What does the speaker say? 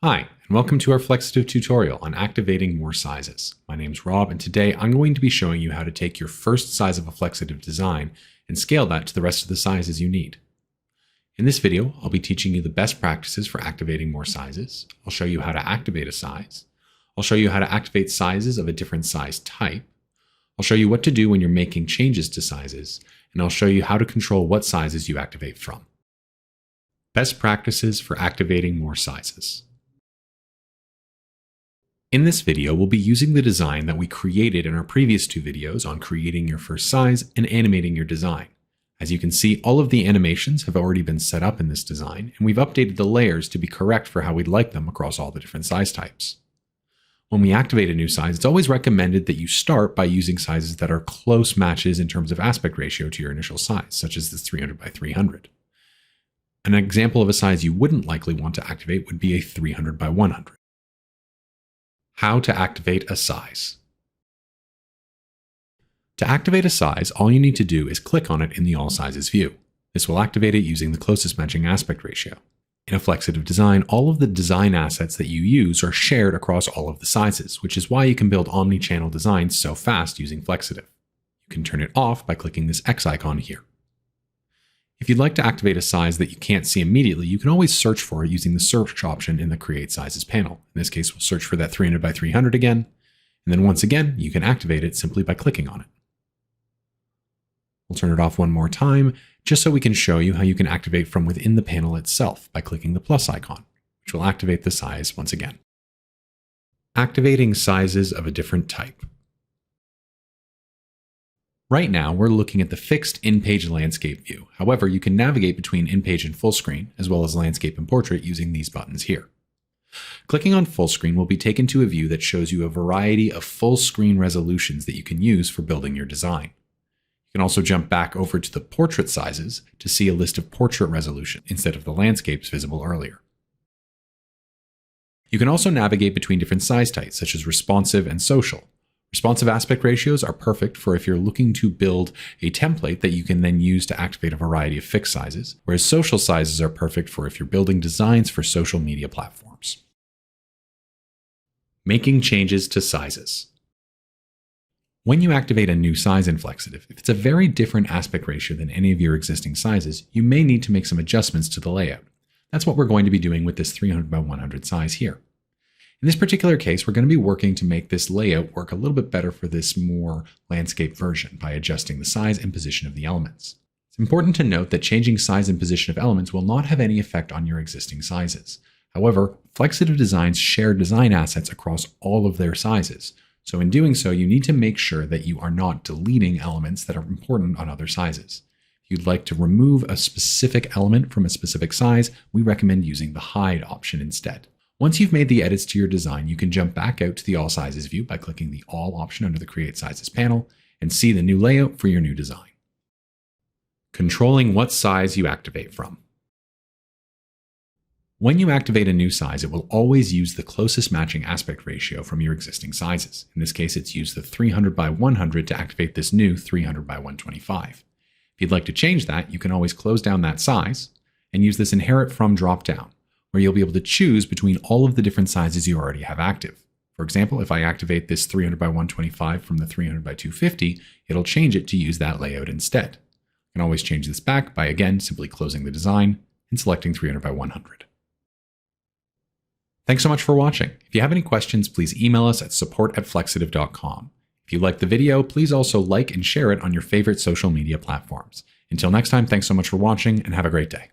Hi, and welcome to our Flexitive tutorial on activating more sizes. My name's Rob, and today I'm going to be showing you how to take your first size of a Flexitive design and scale that to the rest of the sizes you need. In this video, I'll be teaching you the best practices for activating more sizes. I'll show you how to activate a size. I'll show you how to activate sizes of a different size type. I'll show you what to do when you're making changes to sizes, and I'll show you how to control what sizes you activate from. Best practices for activating more sizes. In this video, we'll be using the design that we created in our previous two videos on creating your first size and animating your design. As you can see, all of the animations have already been set up in this design, and we've updated the layers to be correct for how we'd like them across all the different size types. When we activate a new size, it's always recommended that you start by using sizes that are close matches in terms of aspect ratio to your initial size, such as this 300 by 300. An example of a size you wouldn't likely want to activate would be a 300 by 100. How to activate a size. To activate a size, all you need to do is click on it in the All Sizes view. This will activate it using the closest matching aspect ratio. In a Flexitive design, all of the design assets that you use are shared across all of the sizes, which is why you can build omni-channel designs so fast using Flexitive. You can turn it off by clicking this X icon here. If you'd like to activate a size that you can't see immediately, you can always search for it using the search option in the Create Sizes panel. In this case, we'll search for that 300 by 300 again, and then once again, you can activate it simply by clicking on it. We'll turn it off one more time, just so we can show you how you can activate from within the panel itself by clicking the plus icon, which will activate the size once again. Activating sizes of a different type. Right now, we're looking at the fixed in-page landscape view. However, you can navigate between in-page and full screen, as well as landscape and portrait using these buttons here. Clicking on full screen will be taken to a view that shows you a variety of full screen resolutions that you can use for building your design. You can also jump back over to the portrait sizes to see a list of portrait resolution instead of the landscapes visible earlier. You can also navigate between different size types, such as responsive and social. Responsive aspect ratios are perfect for if you're looking to build a template that you can then use to activate a variety of fixed sizes, whereas social sizes are perfect for if you're building designs for social media platforms. Making changes to sizes. When you activate a new size in Flexitive, if it's a very different aspect ratio than any of your existing sizes, you may need to make some adjustments to the layout. That's what we're going to be doing with this 300 by 100 size here. In this particular case, we're going to be working to make this layout work a little bit better for this more landscape version by adjusting the size and position of the elements. It's important to note that changing size and position of elements will not have any effect on your existing sizes. However, Flexitive designs share design assets across all of their sizes. So in doing so, you need to make sure that you are not deleting elements that are important on other sizes. If you'd like to remove a specific element from a specific size, we recommend using the hide option instead. Once you've made the edits to your design, you can jump back out to the All Sizes view by clicking the All option under the Create Sizes panel and see the new layout for your new design. Controlling what size you activate from. When you activate a new size, it will always use the closest matching aspect ratio from your existing sizes. In this case, it's used the 300 by 100 to activate this new 300 by 125. If you'd like to change that, you can always close down that size and use this Inherit From drop-down, where you'll be able to choose between all of the different sizes you already have active. For example, if I activate this 300 by 125 from the 300 by 250, it'll change it to use that layout instead. I can always change this back by, again, simply closing the design and selecting 300 by 100. Thanks so much for watching. If you have any questions, please email us at support@flexitive.com. If you liked the video, please also like and share it on your favorite social media platforms. Until next time, thanks so much for watching and have a great day.